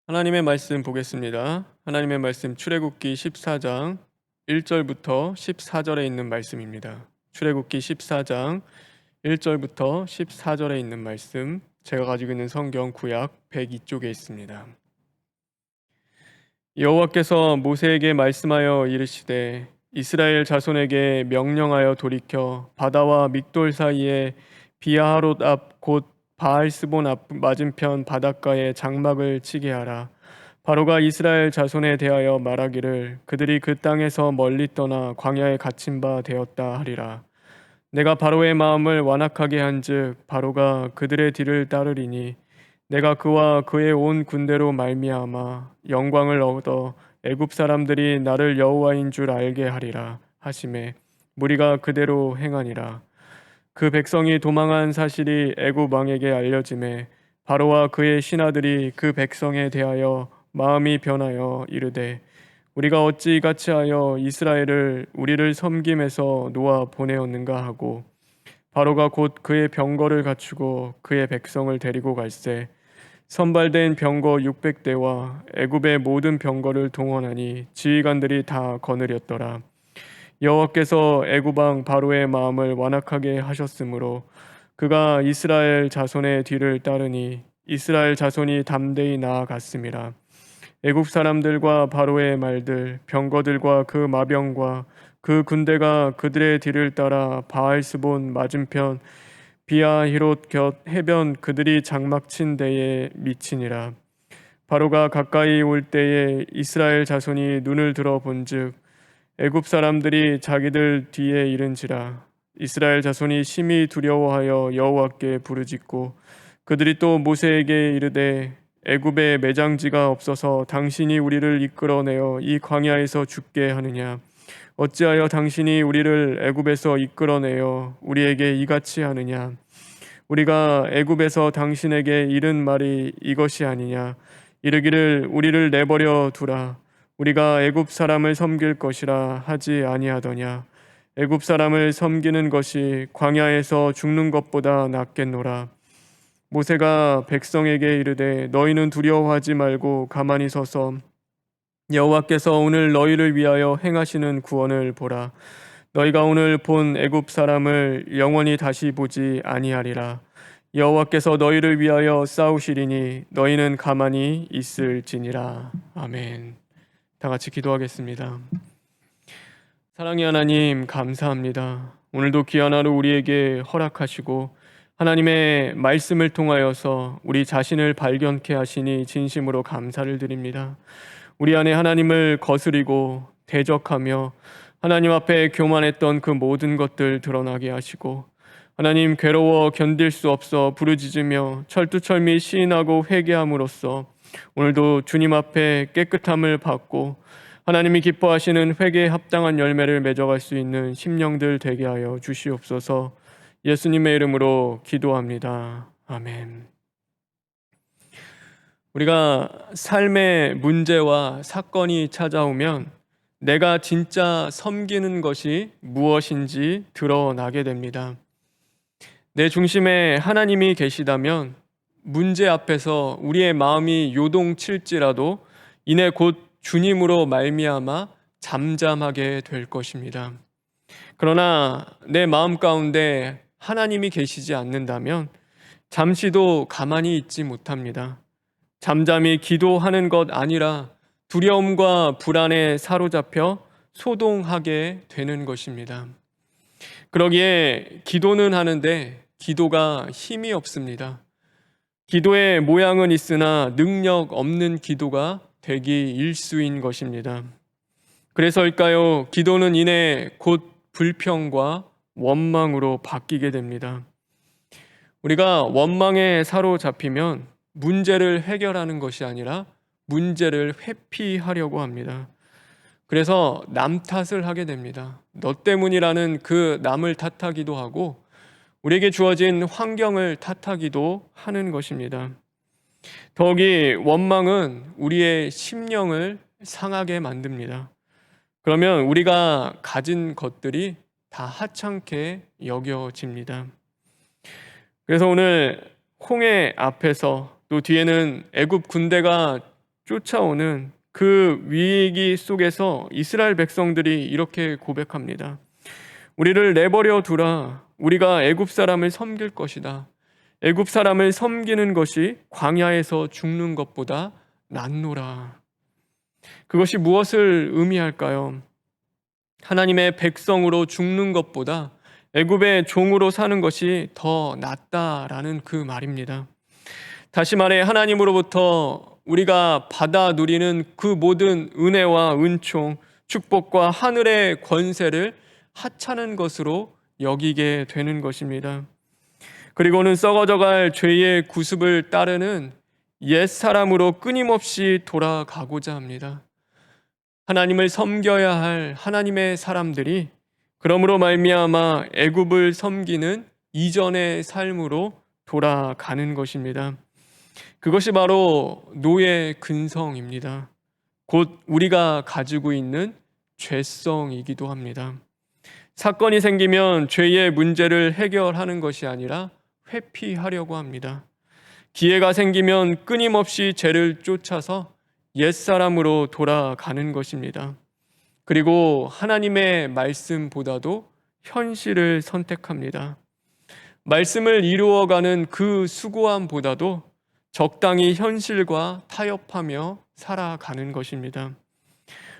하나님의 말씀 보겠습니다. 하나님의 말씀 출애굽기 14장 1절부터 14절에 있는 말씀입니다. 출애굽기 14장 1절부터 14절에 있는 말씀, 제가 가지고 있는 성경 구약 102쪽에 있습니다. 여호와께서 모세에게 말씀하여 이르시되 이스라엘 자손에게 명령하여 돌이켜 바다와 믹돌 사이에 비아하롯 앞 곧 바알스본 앞 맞은편 바닷가에 장막을 치게 하라. 바로가 이스라엘 자손에 대하여 말하기를 그들이 그 땅에서 멀리 떠나 광야에 갇힌 바 되었다 하리라. 내가 바로의 마음을 완악하게 한즉 바로가 그들의 뒤를 따르리니 내가 그와 그의 온 군대로 말미암아 영광을 얻어 애굽 사람들이 나를 여호와인 줄 알게 하리라 하시매 무리가 그대로 행하니라. 그 백성이 도망한 사실이 애굽 왕에게 알려짐에 바로와 그의 신하들이 그 백성에 대하여 마음이 변하여 이르되 우리가 어찌 이같이 하여 이스라엘을 우리를 섬김에서 놓아 보내었는가 하고 바로가 곧 그의 병거를 갖추고 그의 백성을 데리고 갈새 선발된 병거 600대와 애굽의 모든 병거를 동원하니 지휘관들이 다 거느렸더라. 여호와께서 애굽 왕 바로의 마음을 완악하게 하셨으므로 그가 이스라엘 자손의 뒤를 따르니 이스라엘 자손이 담대히 나아갔음이라. 애굽 사람들과 바로의 말들 병거들과 그 마병과 그 군대가 그들의 뒤를 따라 바알스본 맞은편 비아히롯 곁 해변 그들이 장막 친 데에 미치니라. 바로가 가까이 올 때에 이스라엘 자손이 눈을 들어 본즉 애굽 사람들이 자기들 뒤에 이른지라. 이스라엘 자손이 심히 두려워하여 여호와께 부르짖고 그들이 또 모세에게 이르되 애굽에 매장지가 없어서 당신이 우리를 이끌어내어 이 광야에서 죽게 하느냐? 어찌하여 당신이 우리를 애굽에서 이끌어내어 우리에게 이같이 하느냐? 우리가 애굽에서 당신에게 이른 말이 이것이 아니냐? 이르기를 우리를 내버려 두라. 우리가 애굽 사람을 섬길 것이라 하지 아니하더냐? 애굽 사람을 섬기는 것이 광야에서 죽는 것보다 낫겠노라. 모세가 백성에게 이르되 너희는 두려워하지 말고 가만히 서서 여호와께서 오늘 너희를 위하여 행하시는 구원을 보라. 너희가 오늘 본 애굽 사람을 영원히 다시 보지 아니하리라. 여호와께서 너희를 위하여 싸우시리니 너희는 가만히 있을지니라. 아멘. 다 같이 기도하겠습니다. 사랑의 하나님, 감사합니다. 오늘도 귀한 하루 우리에게 허락하시고 하나님의 말씀을 통하여서 우리 자신을 발견케 하시니 진심으로 감사를 드립니다. 우리 안에 하나님을 거스리고 대적하며 하나님 앞에 교만했던 그 모든 것들 드러나게 하시고 하나님 괴로워 견딜 수 없어 부르짖으며 철두철미 시인하고 회개함으로써 오늘도 주님 앞에 깨끗함을 받고 하나님이 기뻐하시는 회개에 합당한 열매를 맺어갈 수 있는 심령들 되게 하여 주시옵소서. 예수님의 이름으로 기도합니다. 아멘. 우리가 삶의 문제와 사건이 찾아오면 내가 진짜 섬기는 것이 무엇인지 드러나게 됩니다. 내 중심에 하나님이 계시다면 문제 앞에서 우리의 마음이 요동칠지라도 이내 곧 주님으로 말미암아 잠잠하게 될 것입니다. 그러나 내 마음 가운데 하나님이 계시지 않는다면 잠시도 가만히 있지 못합니다. 잠잠히 기도하는 것 아니라 두려움과 불안에 사로잡혀 소동하게 되는 것입니다. 그러기에 기도는 하는데 기도가 힘이 없습니다. 기도의 모양은 있으나 능력 없는 기도가 되기 일수인 것입니다. 그래서일까요? 기도는 이내 곧 불평과 원망으로 바뀌게 됩니다. 우리가 원망에 사로잡히면 문제를 해결하는 것이 아니라 문제를 회피하려고 합니다. 그래서 남 탓을 하게 됩니다. 너 때문이라는 그 남을 탓하기도 하고 우리에게 주어진 환경을 탓하기도 하는 것입니다. 더욱이 원망은 우리의 심령을 상하게 만듭니다. 그러면 우리가 가진 것들이 다 하찮게 여겨집니다. 그래서 오늘 홍해 앞에서 또 뒤에는 애굽 군대가 쫓아오는 그 위기 속에서 이스라엘 백성들이 이렇게 고백합니다. 우리를 내버려 두라. 우리가 애굽 사람을 섬길 것이다. 애굽 사람을 섬기는 것이 광야에서 죽는 것보다 낫노라. 그것이 무엇을 의미할까요? 하나님의 백성으로 죽는 것보다 애굽의 종으로 사는 것이 더 낫다라는 그 말입니다. 다시 말해 하나님으로부터 우리가 받아 누리는 그 모든 은혜와 은총, 축복과 하늘의 권세를 하찮은 것으로 여기게 되는 것입니다. 그리고는 썩어져갈 죄의 구습을 따르는 옛 사람으로 끊임없이 돌아가고자 합니다. 하나님을 섬겨야 할 하나님의 사람들이 그러므로 말미암아 애굽을 섬기는 이전의 삶으로 돌아가는 것입니다. 그것이 바로 노예 근성입니다. 곧 우리가 가지고 있는 죄성이기도 합니다. 사건이 생기면 죄의 문제를 해결하는 것이 아니라 회피하려고 합니다. 기회가 생기면 끊임없이 죄를 쫓아서 옛사람으로 돌아가는 것입니다. 그리고 하나님의 말씀보다도 현실을 선택합니다. 말씀을 이루어가는 그 수고함보다도 적당히 현실과 타협하며 살아가는 것입니다.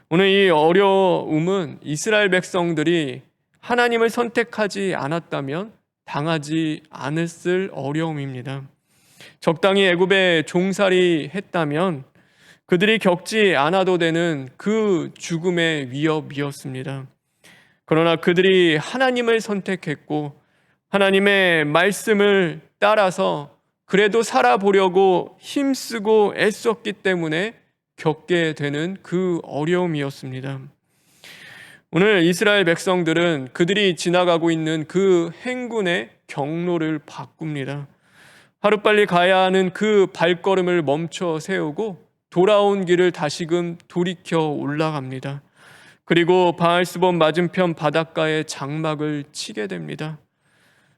오늘 이 어려움은 이스라엘 백성들이 하나님을 선택하지 않았다면 당하지 않았을 어려움입니다. 적당히 애굽에 종살이 했다면 그들이 겪지 않아도 되는 그 죽음의 위협이었습니다. 그러나 그들이 하나님을 선택했고 하나님의 말씀을 따라서 그래도 살아보려고 힘쓰고 애썼기 때문에 겪게 되는 그 어려움이었습니다. 오늘 이스라엘 백성들은 그들이 지나가고 있는 그 행군의 경로를 바꿉니다. 하루빨리 가야 하는 그 발걸음을 멈춰 세우고 돌아온 길을 다시금 돌이켜 올라갑니다. 그리고 바알스본 맞은편 바닷가에 장막을 치게 됩니다.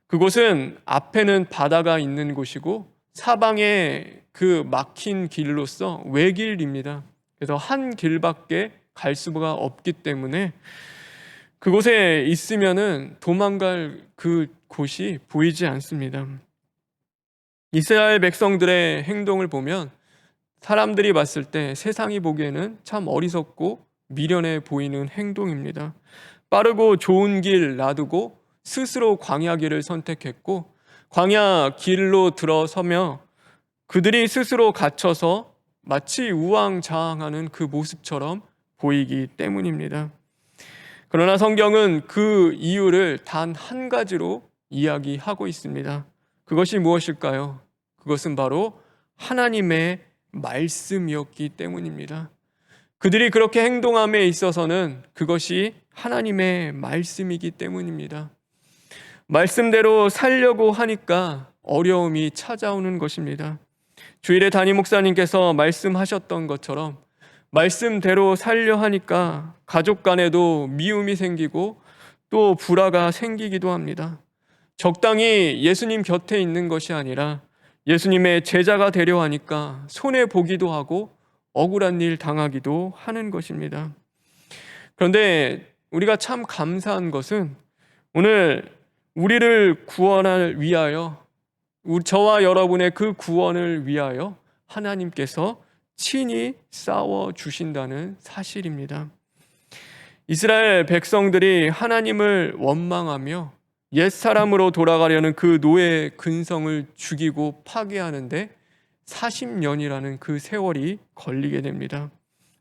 그곳은 앞에는 바다가 있는 곳이고 사방에 그 막힌 길로서 외길입니다. 그래서 한 길밖에 갈 수가 없기 때문에 그곳에 있으면은 도망갈 그 곳이 보이지 않습니다. 이스라엘 백성들의 행동을 보면 사람들이 봤을 때 세상이 보기에는 참 어리석고 미련해 보이는 행동입니다. 빠르고 좋은 길 놔두고 스스로 광야 길을 선택했고 광야 길로 들어서며 그들이 스스로 갇혀서 마치 우왕좌왕하는 그 모습처럼 보이기 때문입니다. 그러나 성경은 그 이유를 단 한 가지로 이야기하고 있습니다. 그것이 무엇일까요? 그것은 바로 하나님의 말씀이었기 때문입니다. 그들이 그렇게 행동함에 있어서는 그것이 하나님의 말씀이기 때문입니다. 말씀대로 살려고 하니까 어려움이 찾아오는 것입니다. 주일에 담임 목사님께서 말씀하셨던 것처럼 말씀대로 살려 하니까 가족 간에도 미움이 생기고 또 불화가 생기기도 합니다. 적당히 예수님 곁에 있는 것이 아니라 예수님의 제자가 되려 하니까 손해보기도 하고 억울한 일 당하기도 하는 것입니다. 그런데 우리가 참 감사한 것은 오늘 우리를 구원을 위하여 저와 여러분의 그 구원을 위하여 하나님께서 친히 싸워 주신다는 사실입니다. 이스라엘 백성들이 하나님을 원망하며 옛사람으로 돌아가려는 그 노예 근성을 죽이고 파괴하는데 40년이라는 그 세월이 걸리게 됩니다.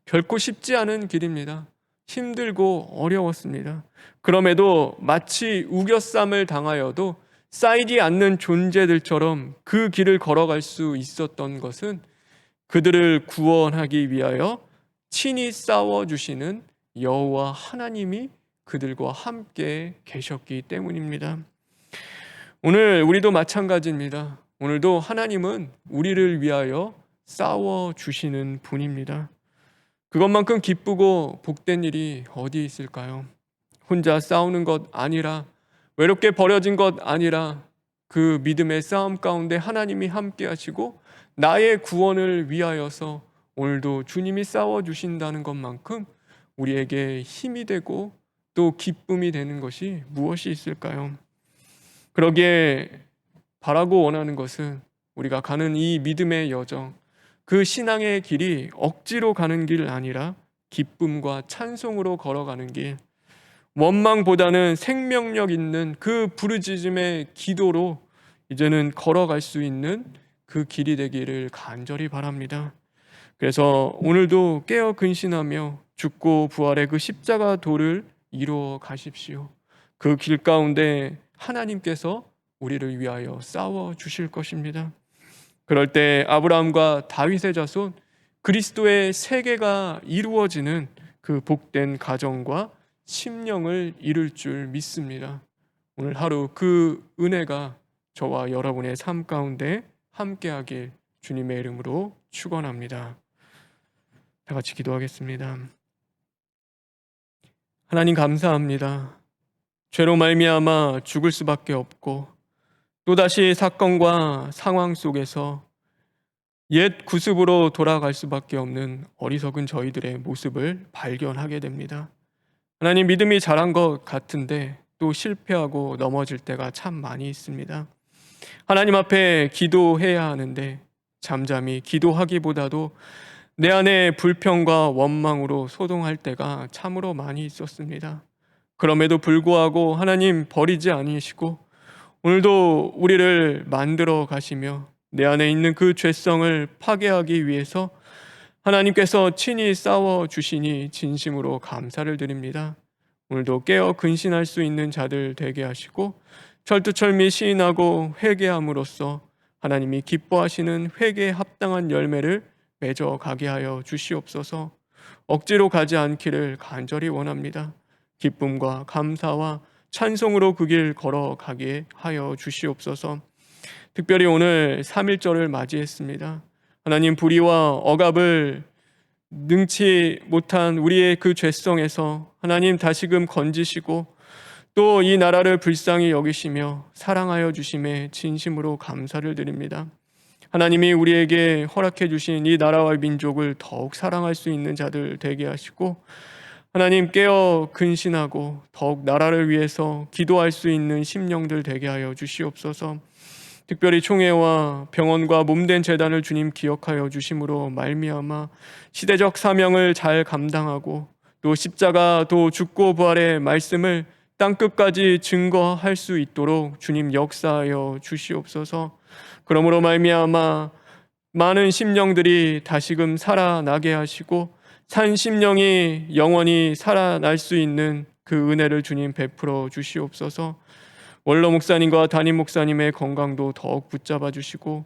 결코 쉽지 않은 길입니다. 힘들고 어려웠습니다. 그럼에도 마치 우겨쌈을 당하여도 쌓이지 않는 존재들처럼 그 길을 걸어갈 수 있었던 것은 그들을 구원하기 위하여 친히 싸워주시는 여호와 하나님이 그들과 함께 계셨기 때문입니다. 오늘 우리도 마찬가지입니다. 오늘도 하나님은 우리를 위하여 싸워주시는 분입니다. 그것만큼 기쁘고 복된 일이 어디 있을까요? 혼자 싸우는 것 아니라 외롭게 버려진 것 아니라 그 믿음의 싸움 가운데 하나님이 함께 하시고 나의 구원을 위하여서 오늘도 주님이 싸워주신다는 것만큼 우리에게 힘이 되고 또 기쁨이 되는 것이 무엇이 있을까요? 그러기에 바라고 원하는 것은 우리가 가는 이 믿음의 여정, 그 신앙의 길이 억지로 가는 길 아니라 기쁨과 찬송으로 걸어가는 길, 원망보다는 생명력 있는 그 부르짖음의 기도로 이제는 걸어갈 수 있는 그 길이 되기를 간절히 바랍니다. 그래서 오늘도 깨어 근신하며 죽고 부활의 그 십자가 도를 이루어 가십시오. 그 길 가운데 하나님께서 우리를 위하여 싸워 주실 것입니다. 그럴 때 아브라함과 다윗의 자손 그리스도의 세계가 이루어지는 그 복된 가정과 심령을 이룰 줄 믿습니다. 오늘 하루 그 은혜가 저와 여러분의 삶 가운데 함께하길 주님의 이름으로 축원합니다. 다 같이 기도하겠습니다. 하나님 감사합니다. 죄로 말미암아 죽을 수밖에 없고 또다시 사건과 상황 속에서 옛 구습으로 돌아갈 수밖에 없는 어리석은 저희들의 모습을 발견하게 됩니다. 하나님 믿음이 자란 것 같은데 또 실패하고 넘어질 때가 참 많이 있습니다. 하나님 앞에 기도해야 하는데 잠잠히 기도하기보다도 내 안에 불평과 원망으로 소동할 때가 참으로 많이 있었습니다. 그럼에도 불구하고 하나님 버리지 아니시고 오늘도 우리를 만들어 가시며 내 안에 있는 그 죄성을 파괴하기 위해서 하나님께서 친히 싸워 주시니 진심으로 감사를 드립니다. 오늘도 깨어 근신할 수 있는 자들 되게 하시고 철두철미 시인하고 회개함으로써 하나님이 기뻐하시는 회개에 합당한 열매를 맺어 가게 하여 주시옵소서. 억지로 가지 않기를 간절히 원합니다. 기쁨과 감사와 찬송으로 그 길 걸어가게 하여 주시옵소서. 특별히 오늘 3.1절을 맞이했습니다. 하나님 불의와 억압을 능치 못한 우리의 그 죄성에서 하나님 다시금 건지시고 또 이 나라를 불쌍히 여기시며 사랑하여 주심에 진심으로 감사를 드립니다. 하나님이 우리에게 허락해 주신 이 나라와 민족을 더욱 사랑할 수 있는 자들 되게 하시고 하나님 깨어 근신하고 더욱 나라를 위해서 기도할 수 있는 심령들 되게 하여 주시옵소서. 특별히 총회와 병원과 몸된 재단을 주님 기억하여 주심으로 말미암아 시대적 사명을 잘 감당하고 또 십자가 또 죽고 부활의 말씀을 땅끝까지 증거할 수 있도록 주님 역사하여 주시옵소서. 그러므로 말미암아 많은 심령들이 다시금 살아나게 하시고 산 심령이 영원히 살아날 수 있는 그 은혜를 주님 베풀어 주시옵소서. 원로 목사님과 담임 목사님의 건강도 더욱 붙잡아 주시고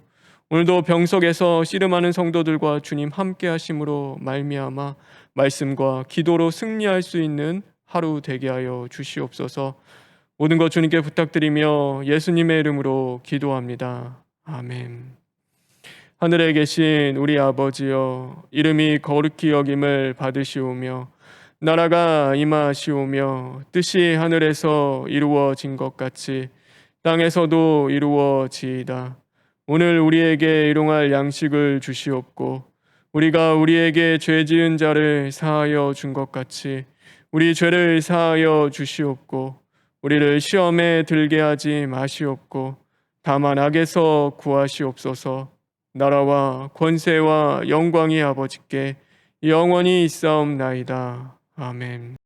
오늘도 병석에서 씨름하는 성도들과 주님 함께 하심으로 말미암아 말씀과 기도로 승리할 수 있는 하루 되게 하여 주시옵소서. 모든 것 주님께 부탁드리며 예수님의 이름으로 기도합니다. 아멘. 하늘에 계신 우리 아버지여, 이름이 거룩히 여김을 받으시오며 나라가 임하시오며 뜻이 하늘에서 이루어진 것 같이 땅에서도 이루어지이다. 오늘 우리에게 일용할 양식을 주시옵고 우리가 우리에게 죄 지은 자를 사하여 준 것 같이 우리 죄를 사하여 주시옵고 우리를 시험에 들게 하지 마시옵고 다만 악에서 구하시옵소서. 나라와 권세와 영광이 아버지께 영원히 있사옵나이다. 아멘.